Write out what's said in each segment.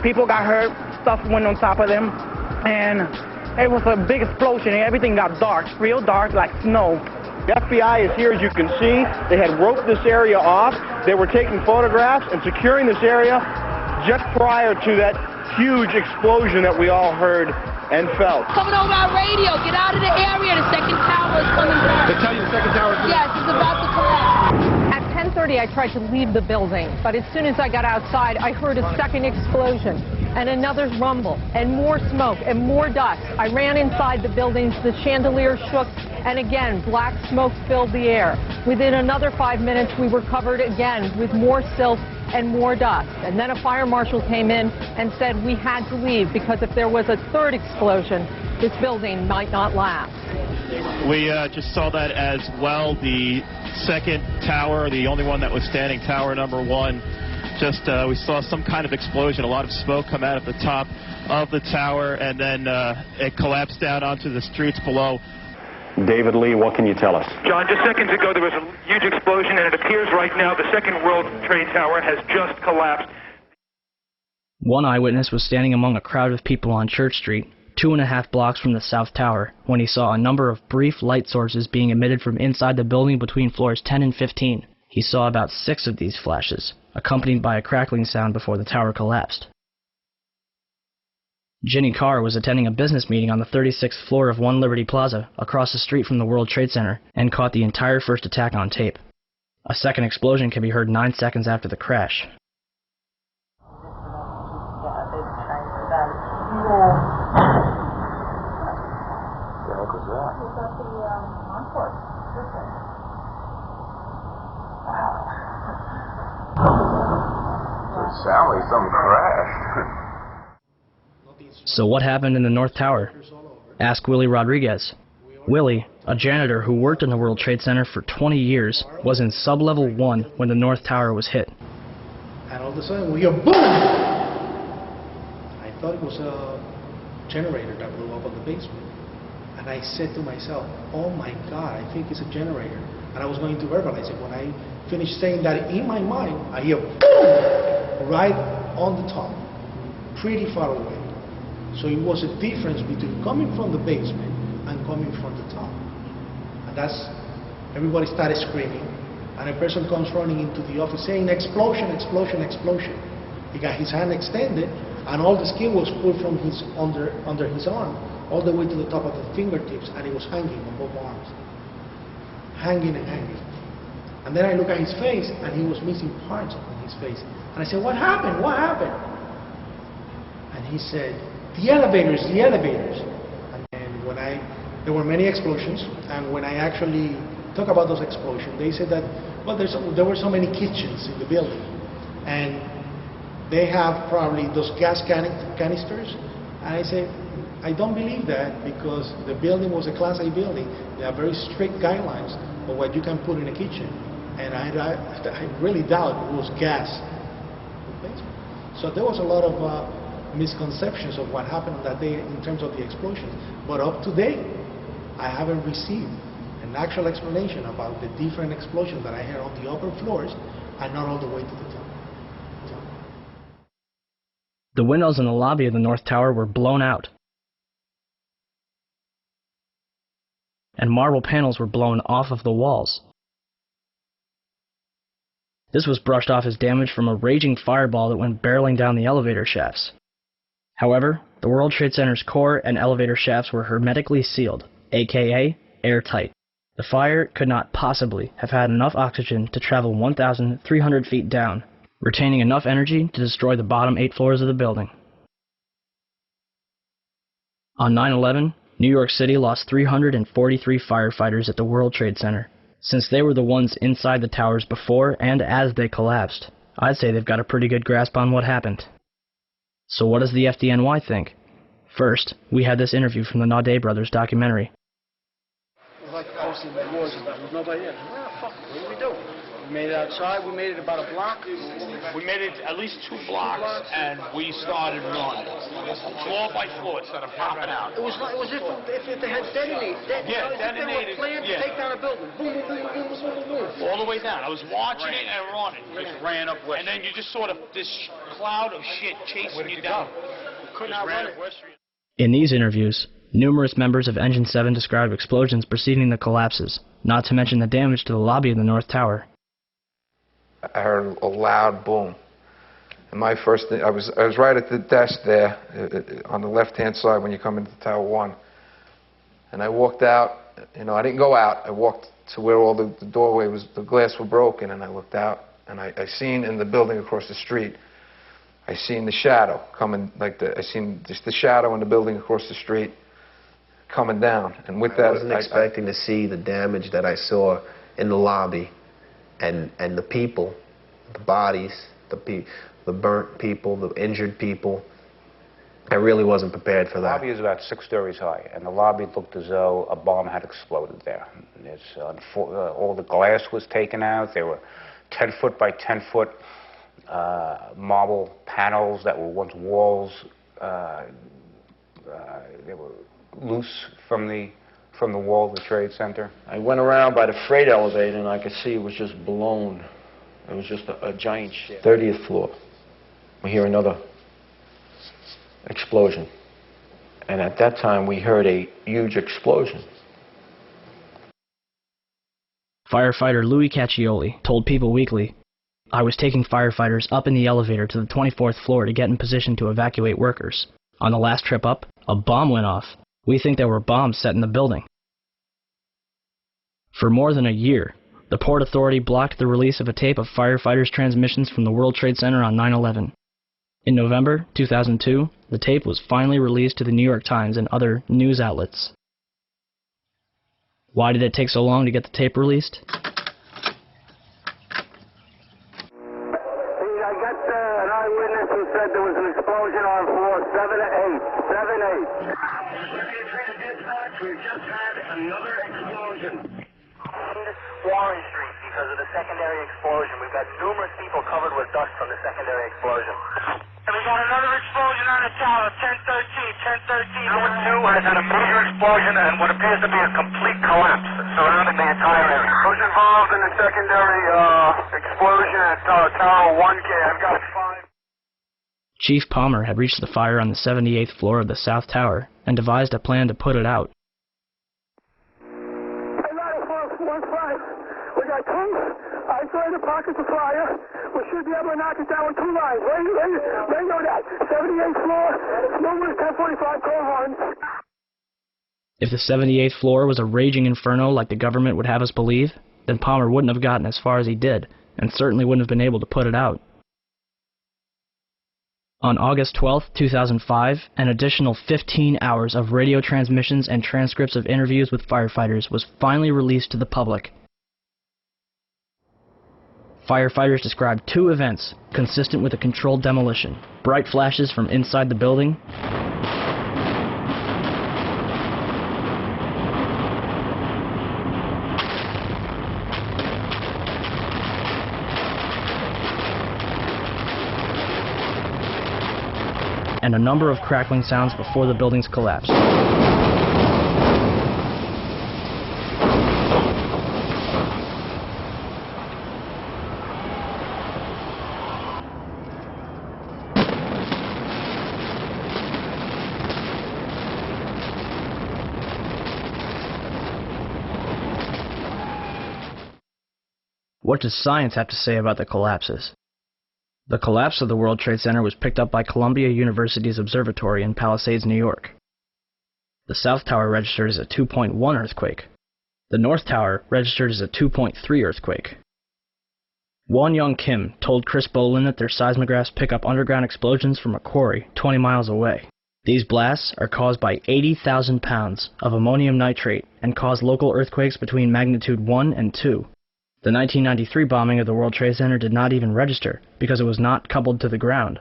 People got hurt, stuff went on top of them, and it was a big explosion, and everything got dark, real dark, like snow. The FBI is here, as you can see. They had roped this area off. They were taking photographs and securing this area just prior to that huge explosion that we all heard and felt. Coming over our radio, get out of the area, the second tower is coming down. They tell you the second tower is coming? Yes, it's about to collapse. At 10:30, I tried to leave the building, but as soon as I got outside, I heard a second explosion and another rumble and more smoke and more dust. I ran inside the buildings, the chandelier shook, and again, black smoke filled the air. Within another 5 minutes, we were covered again with more silt and more dust. And then a fire marshal came in and said we had to leave because if there was a third explosion, this building might not last. We just saw that as well. The second tower, the only one that was standing, tower number 1, we saw some kind of explosion, a lot of smoke come out of the top of the tower, and then it collapsed down onto the streets below. David Lee, what can you tell us? John, just seconds ago there was a huge explosion, and it appears right now the second World Trade Tower has just collapsed. One eyewitness was standing among a crowd of people on Church Street, 2.5 blocks from the South Tower, when he saw a number of brief light sources being emitted from inside the building between floors 10 and 15. He saw about 6 of these flashes, accompanied by a crackling sound before the tower collapsed. Ginny Carr was attending a business meeting on the 36th floor of 1 Liberty Plaza, across the street from the World Trade Center, and caught the entire first attack on tape. A second explosion can be heard 9 seconds after the crash. It sounds like something crashed. So what happened in the North Tower? Ask Willie Rodriguez. Willie, a janitor who worked in the World Trade Center for 20 years, was in sub-level 1 when the North Tower was hit. And all of a sudden we hear boom! I thought it was a generator that blew up on the basement. And I said to myself, oh my God, I think it's a generator. And I was going to verbalize it. When I finished saying that in my mind, I hear boom! Right on the top, pretty far away. So it was a difference between coming from the basement and coming from the top. And that's, everybody started screaming, and a person comes running into the office saying, explosion, explosion, explosion. He got his hand extended, and all the skin was pulled from his under his arm, all the way to the top of the fingertips, and he was hanging on both arms. Hanging and hanging. And then I look at his face, and he was missing parts on his face. And I said, what happened? What happened? And he said, the elevators, the elevators. And then there were many explosions, and when I actually talk about those explosions, they said that, well, there were so many kitchens in the building, and they have probably those gas canisters. And I said, I don't believe that, because the building was a Class A building. They have very strict guidelines of what you can put in a kitchen, and I really doubt it was gas. So there was a lot of misconceptions of what happened that day in terms of the explosions. But up to date, I haven't received an actual explanation about the different explosions that I heard on the upper floors and not all the way to the top. The windows in the lobby of the North Tower were blown out, and marble panels were blown off of the walls. This was brushed off as damage from a raging fireball that went barreling down the elevator shafts. However, the World Trade Center's core and elevator shafts were hermetically sealed, aka airtight. The fire could not possibly have had enough oxygen to travel 1,300 feet down, retaining enough energy to destroy the bottom 8 floors of the building. On 9/11, New York City lost 343 firefighters at the World Trade Center. Since they were the ones inside the towers before and as they collapsed, I'd say they've got a pretty good grasp on what happened. So what does the FDNY think? First, we had this interview from the Naudet brothers documentary. It was like posting the wars and there's nobody there. Well, fuck, what do we do? We made it outside. We made it about a block. We made it at least 2 blocks, and we started running. Floor by floor, it started popping out. It was if they had detonated. Detonated. They were planned to take down a building. Boom, boom, boom, boom, boom, boom, boom. All the way down. I was watching it and running. Just ran up West. And then you just sort of this cloud of shit chasing you down. Couldn't outrun it. In these interviews, numerous members of Engine 7 described explosions preceding the collapses, not to mention the damage to the lobby of the North Tower. I heard a loud boom. And my first thing, I was right at the desk there, on the left-hand side when you come into Tower 1. And I walked out, I didn't go out. I walked to where all the doorway was, the glass were broken, and I looked out, and I seen in the building across the street, I seen the shadow coming, I seen just the shadow in the building across the street coming down. And with that, I wasn't expecting to see the damage that I saw in the lobby, and the people, the bodies, the burnt people, the injured people. I really wasn't prepared for that. The lobby is about 6 stories high, and the lobby looked as though a bomb had exploded there. All the glass was taken out. There were 10-foot by 10-foot marble panels that were once walls. They were loose from the wall of the Trade Center. I went around by the freight elevator, and I could see it was just blown. It was just a giant shit. 30th floor. We hear another explosion. And at that time, we heard a huge explosion. Firefighter Louis Caccioli told People Weekly, "I was taking firefighters up in the elevator to the 24th floor to get in position to evacuate workers. On the last trip up, a bomb went off. We think there were bombs set in the building." For more than a year, the Port Authority blocked the release of a tape of firefighters' transmissions from the World Trade Center on 9/11. In November 2002, the tape was finally released to the New York Times and other news outlets. Why did it take so long to get the tape released? I got an eyewitness who said there was an explosion on floor 7-8. 7-8. We just had another explosion. Warren Street because of the secondary explosion. We've got numerous people covered with dust from the secondary explosion. And we got another explosion on the tower, 1013, 1013. Number 2 has had a major explosion and what appears to be a complete collapse surrounding the entire area. Who's involved in the secondary explosion at Tower 1K? I've got 5. Chief Palmer had reached the fire on the 78th floor of the South Tower and devised a plan to put it out. We got 2 isolated pockets of fire. We should be able to knock it down with 2 lines. They know that. 78th floor, numerous 1045 call horns. If the 78th floor was a raging inferno like the government would have us believe, then Palmer wouldn't have gotten as far as he did, and certainly wouldn't have been able to put it out. On August 12, 2005, an additional 15 hours of radio transmissions and transcripts of interviews with firefighters was finally released to the public. Firefighters described 2 events consistent with a controlled demolition: bright flashes from inside the building and a number of crackling sounds before the buildings collapsed. What does science have to say about the collapses? The collapse of the World Trade Center was picked up by Columbia University's observatory in Palisades, New York. The South Tower registered as a 2.1 earthquake. The North Tower registered as a 2.3 earthquake. Won Young Kim told Chris Bolin that their seismographs pick up underground explosions from a quarry 20 miles away. These blasts are caused by 80,000 pounds of ammonium nitrate and cause local earthquakes between magnitude 1 and 2. The 1993 bombing of the World Trade Center did not even register because it was not coupled to the ground.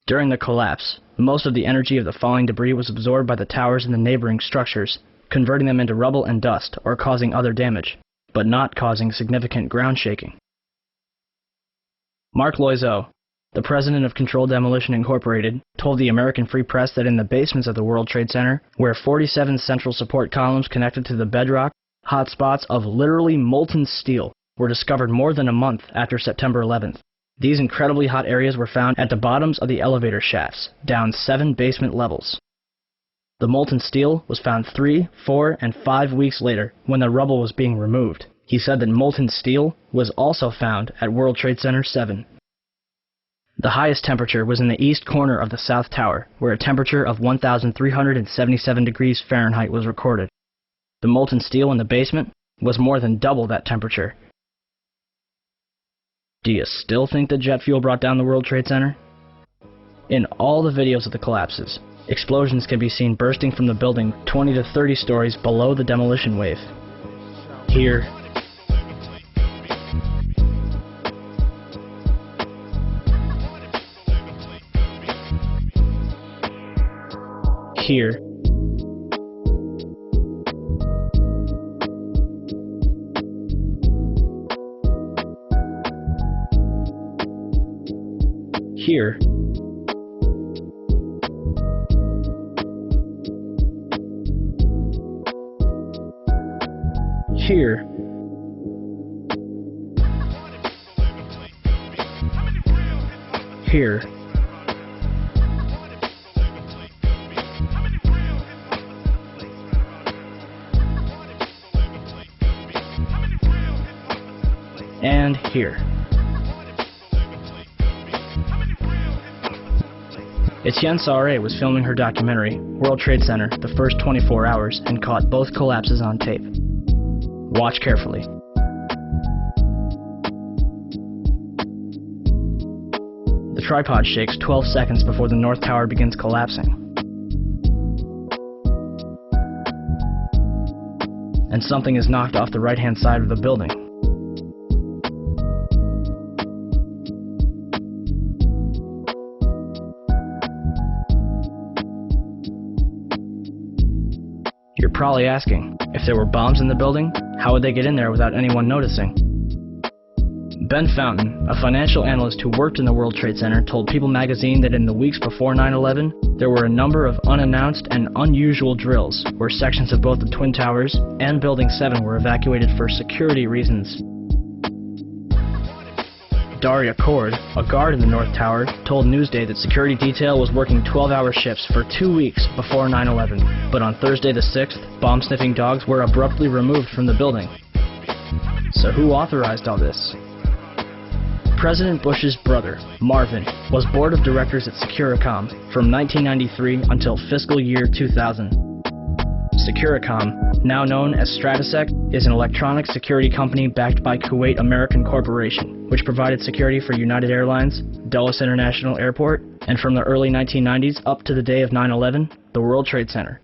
During the collapse, most of the energy of the falling debris was absorbed by the towers and the neighboring structures, converting them into rubble and dust or causing other damage, but not causing significant ground shaking. Mark Loiseau, the president of Controlled Demolition Incorporated, told the American Free Press that in the basements of the World Trade Center, where 47 central support columns connected to the bedrock, hot spots of literally molten steel were discovered more than a month after September 11th. These incredibly hot areas were found at the bottoms of the elevator shafts, down 7 basement levels. The molten steel was found 3, 4, and 5 weeks later when the rubble was being removed. He said that molten steel was also found at World Trade Center 7. The highest temperature was in the east corner of the South Tower, where a temperature of 1,377 degrees Fahrenheit was recorded. The molten steel in the basement was more than double that temperature. Do you still think that jet fuel brought down the World Trade Center? In all the videos of the collapses, explosions can be seen bursting from the building 20 to 30 stories below the demolition wave. Here, here, here, here, here, and here. Etienne Sauret was filming her documentary, World Trade Center, the first 24 hours, and caught both collapses on tape. Watch carefully. The tripod shakes 12 seconds before the North Tower begins collapsing. And something is knocked off the right-hand side of the building. You're probably asking, if there were bombs in the building, how would they get in there without anyone noticing? Ben Fountain, a financial analyst who worked in the World Trade Center, told People magazine that in the weeks before 9/11, there were a number of unannounced and unusual drills where sections of both the Twin Towers and Building 7 were evacuated for security reasons. Daria Cord, a guard in the North Tower, told Newsday that security detail was working 12-hour shifts for 2 weeks before 9/11, but on Thursday the 6th, bomb-sniffing dogs were abruptly removed from the building. So who authorized all this? President Bush's brother, Marvin, was board of directors at Securicom from 1993 until fiscal year 2000. Securicom, now known as Stratasec, is an electronic security company backed by Kuwait American Corporation, which provided security for United Airlines, Dulles International Airport, and from the early 1990s up to the day of 9/11, the World Trade Center.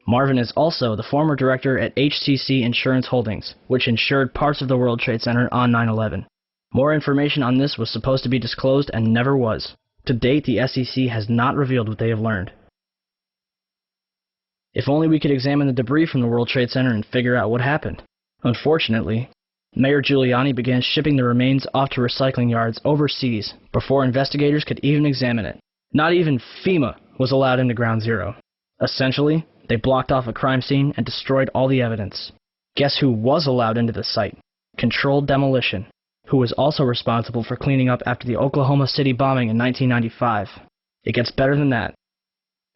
Marvin is also the former director at HCC Insurance Holdings, which insured parts of the World Trade Center on 9/11. More information on this was supposed to be disclosed and never was. To date, the SEC has not revealed what they have learned. If only we could examine the debris from the World Trade Center and figure out what happened. Unfortunately, Mayor Giuliani began shipping the remains off to recycling yards overseas before investigators could even examine it. Not even FEMA was allowed into Ground Zero. Essentially, they blocked off a crime scene and destroyed all the evidence. Guess who was allowed into the site? Controlled Demolition, who was also responsible for cleaning up after the Oklahoma City bombing in 1995. It gets better than that.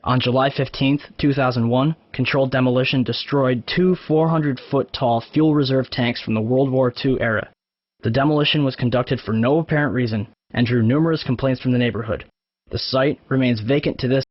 On July 15, 2001, Controlled Demolition destroyed 2 400-foot-tall fuel reserve tanks from the World War II era. The demolition was conducted for no apparent reason and drew numerous complaints from the neighborhood. The site remains vacant to this